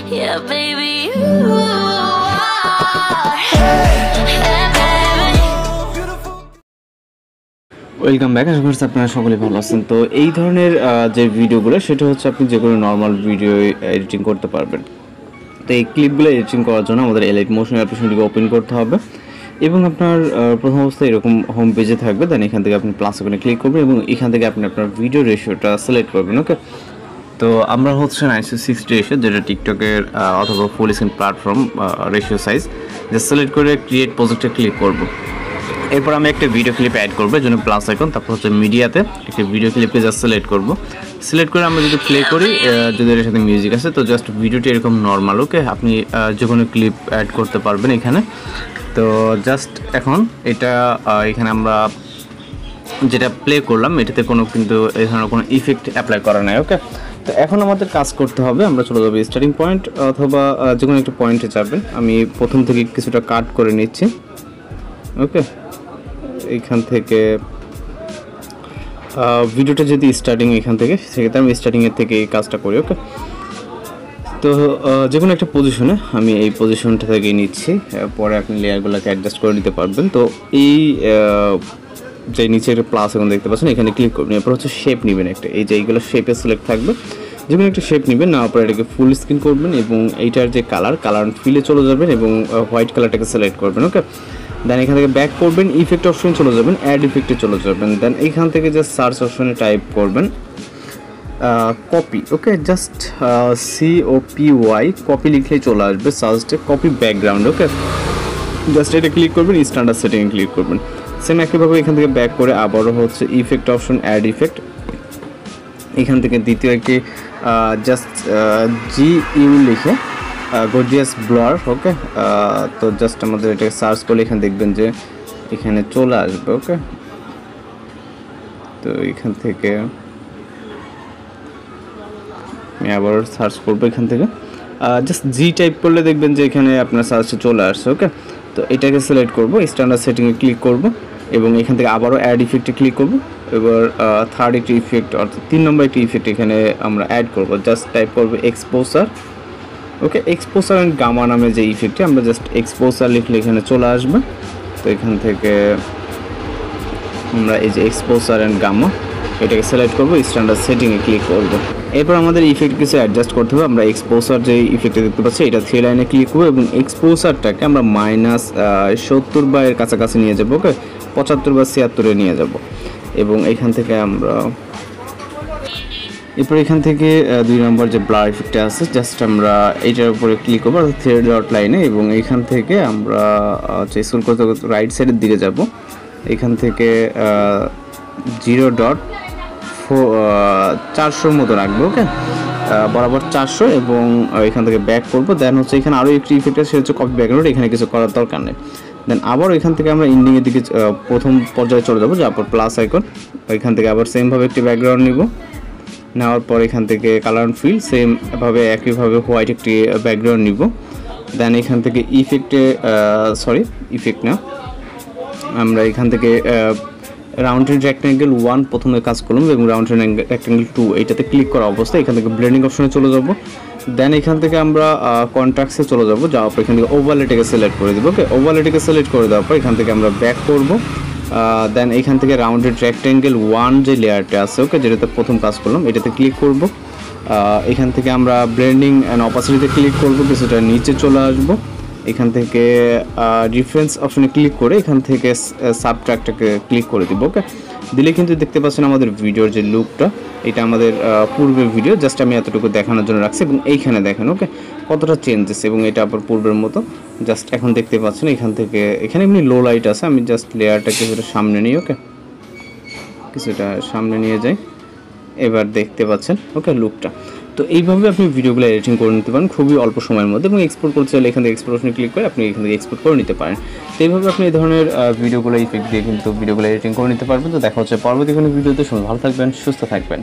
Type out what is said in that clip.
Yeah, baby, you are. Hey, baby. Welcome back. আশা করছি আপনারা সকলে ভালো আছেন। তো এই ধরনের যে ভিডিওগুলো সেটা হচ্ছে আপনি যে কোনো নর্মাল ভিডিও এডিটিং করতে পারবেন। তো এই ক্লিপগুলো এডিটিং করার জন্য আমাদের এলাইট মোশন অ্যাপ্লিকেশনটিকে ওপেন করতে হবে এবং আপনার প্রথম অবস্থায় এরকম হোম পেজে থাকবে। দেন এখান থেকে আপনি প্লাস আইকনে ক্লিক করবেন এবং এখান থেকে আপনি আপনার ভিডিও রেশিওটা সিলেক্ট করবেন। ওকে, তো আমরা হচ্ছে 9:60 রেশিও, যেটা টিকটকের অথবা full screen platform ratio size, যে সিলেক্ট করে ক্রিয়েট প্রজেক্টে ক্লিক করব। এরপর আমি একটা ভিডিও ক্লিপ অ্যাড করবো, এর জন্য প্লাস আইকন, তারপর হচ্ছে মিডিয়াতে একটা ভিডিও ক্লিপকে জাস্ট সিলেক্ট করব। সিলেক্ট করে আমরা যদি প্লে করি, যদি এর সাথে মিউজিক আছে, তো জাস্ট ভিডিওটি এরকম নর্মাল। ওকে, আপনি যে কোনো ক্লিপ অ্যাড করতে পারবেন এখানে। তো জাস্ট এখন এটা এখানে আমরা যেটা প্লে করলাম এটাতে কিন্তু এই ধরনের কোনো ইফেক্ট অ্যাপ্লাই করা নাই। ওকে, তো এখন আমাদের কাজ করতে হবে, আমরা চলে যাবো স্টার্টিং পয়েন্ট অথবা যে কোনো একটা পয়েন্টে যাবেন। আমি প্রথম থেকে কিছুটা কাট করে নিচ্ছি। ওকে, এইখান থেকে ভিডিওটা যদি স্টার্টিং এখান থেকে, সেক্ষেত্রে আমি স্টার্টিংয়ের থেকে এই কাজটা করি। ওকে, তো যে কোনো একটা পজিশনে আমি এই পজিশনটা থেকে নিচ্ছি, পরে আপনি লেয়ারগুলোকে অ্যাডজাস্ট করে নিতে পারবেন। তো এই যে নিচে একটা প্লাস এখন দেখতে পাচ্ছেন, এখানে ক্লিক করবেন। এরপর হচ্ছে শেপ নেবেন একটা, এই যে এইগুলো শেপে সিলেক্ট থাকবে, যে কোনো একটা শেপ নেবেন, নেওয়ার পর এটাকে ফুল স্ক্রিন করবেন এবং এইটার যে কালার ফিলে চলে যাবেন এবং হোয়াইট কালারটাকে সিলেক্ট করবেন। ওকে, দেন এখান থেকে ব্যাক করবেন, ইফেক্ট অপশনে চলে যাবেন, অ্যাড ইফেক্টে চলে যাবেন। দেন এইখান থেকে জাস্ট সার্চ অপশনে টাইপ করবেন কপি। ওকে, জাস্ট COPY কপি লিখলেই চলে আসবে সার্চে, কপি ব্যাকগ্রাউন্ড। ওকে, জাস্ট এটা ক্লিক করবেন, স্ট্যান্ডার্ড সেটিংয়ে ক্লিক করবেন। সেম একইভাবে এখান থেকে ব্যাক করে আবারও হচ্ছে ইফেক্ট অপশন, অ্যাড ইফেক্ট, এখান থেকে দ্বিতীয় একটি জাস্ট GU লিখে গর্জিয়াস ব্লার। ওকে, তো জাস্ট আমাদের এটাকে সার্চ করলে এখানে দেখবেন যে এখানে চলে আসবে। ওকে, তো এখান থেকে আমি আবার সার্চ করবো, এখান থেকে জাস্ট G টাইপ করলে দেখবেন যে এখানে আপনার সার্চে চলে আসছে। ওকে, তো এটাকে সিলেক্ট করব, স্ট্যান্ডার্ড সেটিংয়ে ক্লিক করব এবং এখান থেকে আবারও অ্যাড ইফেক্টে ক্লিক করব। এবার থার্ড একটি ইফেক্ট অর্থাৎ 3 নম্বর একটি ইফেক্ট এখানে আমরা অ্যাড করব। জাস্ট টাইপ করব exposure. Okay, exposure and gamma নামে যে ইফেক্টটি, আমরা জাস্ট এক্সপোজার লিখলে এখানে চলে আসবে। তো এখান থেকে আমরা এই যে এক্সপোজার অ্যান্ড গামা এটাকে সিলেক্ট করব, স্ট্যান্ডার্ড সেটিংয়ে ক্লিক করব। এরপর আমাদের ইফেক্ট কিছু অ্যাডজাস্ট করতে হবে। আমরা এক্সপোজার যে ইফেক্টটা দেখতে পাচ্ছি এটা 3 লাইনে ক্লিক করব এবং এক্সপোজারটাকে আমরা -70 বা এর কাছাকাছি নিয়ে যাব। ওকে, 75 বা 76 নিয়ে যাব এবং এখান থেকে আমরা এরপর এখান থেকে 2 নম্বর যে ব্লার ইফেক্টটা আছে, জাস্ট আমরা এইটার উপরে ক্লিক করবো 3 ডট লাইনে এবং এইখান থেকে আমরা স্ক্রল করতে করতে রাইট সাইডের দিকে যাব। এখান থেকে 0.400 মতো রাখবো। ওকে, বরাবর 400 এবং এখান থেকে ব্যাক করবো। দেন হচ্ছে এখানে আরও একটি ইফেক্ট আছে, সেটা হচ্ছে কপি ব্যাকগ্রাউন্ড, এখানে কিছু করার দরকার নেই। দেন আবার এখান থেকে আমরা ইন্ডিংয়ের দিকে প্রথম পর্যায়ে চলে যাবো, যারপর প্লাস আইকন, এখান থেকে আবার সেমভাবে একটি ব্যাকগ্রাউন্ড নিব। নেওয়ার পর এখান থেকে কালার অ্যান্ড ফিল সেমভাবে একইভাবে হোয়াইট একটি ব্যাকগ্রাউন্ড নিব। দেন এখান থেকে ইফেক্ট না, আমরা এখান থেকে রাউন্ডেড রেক্ট্যাঙ্গেল 1 প্রথমে কাজ করলাম এবং রাউন্ডেড রেক্ট্যাঙ্গেল 2 এইটাতে ক্লিক করা অবস্থায় এখান থেকে ব্লেন্ডিং অপশনে চলে যাব। দেন এখান থেকে আমরা কন্ট্রাস্টে চলে যাব, যাওয়ার পর এখান থেকে ওভারলেটাকে সিলেক্ট করে দেবো। ওকে, ওভারলেটাকে সিলেক্ট করে দেওয়ার পর এখান থেকে আমরা ব্যাক করব। দেন এখান থেকে রাউন্ডেড রেক্ট্যাঙ্গেল 1 যে লেয়ারটা আছে, ওকে, যেটাতে প্রথম কাজ করলাম এটাতে ক্লিক করব। এখান থেকে আমরা ব্লেন্ডিং অ্যান্ড অপাসিটিতে ক্লিক করব, কিছুটা নিচে চলে আসব। এখান থেকে রিফারেন্স অপশনে ক্লিক করে এখান থেকে সাবট্রাক্টটাকে ক্লিক করে দিব। ওকে, দিলে কিন্তু দেখতে পাচ্ছেন আমাদের ভিডিওর যে লুকটা, এটা আমাদের পূর্বের ভিডিও, জাস্ট আমি এতটুকু দেখানোর জন্য রাখছি এবং এইখানে দেখেন ওকে কতটা চেঞ্জেস এবং এটা আবার পূর্বের মতো। জাস্ট এখন দেখতে পাচ্ছেন এখান থেকে এখানে এমনি লো লাইট আছে, আমি জাস্ট লেয়ারটাকে কিছুটা সামনে নিই। ওকে, কিছুটা সামনে নিয়ে যাই, এবার দেখতে পাচ্ছেন ওকে লুকটা। তো এইভাবে আপনি ভিডিওগুলো এডিটিং করে নিতে পারেন খুবই অল্প সময়ের মধ্যে, এবং এক্সপোর্ট করতে চাইলে এখান থেকে এক্সপোর্ট অপশনে ক্লিক করে আপনি এখান থেকে এক্সপোর্ট করে নিতে পারেন। তো এইভাবে আপনি এই ধরনের ভিডিওগুলো ইফেক্ট দিয়ে কিন্তু ভিডিওগুলো এডিটিং করে নিতে পারবেন। তো দেখা হচ্ছে পরবর্তী কোনো ভিডিওতে। ভালো থাকবেন, সুস্থ থাকবেন।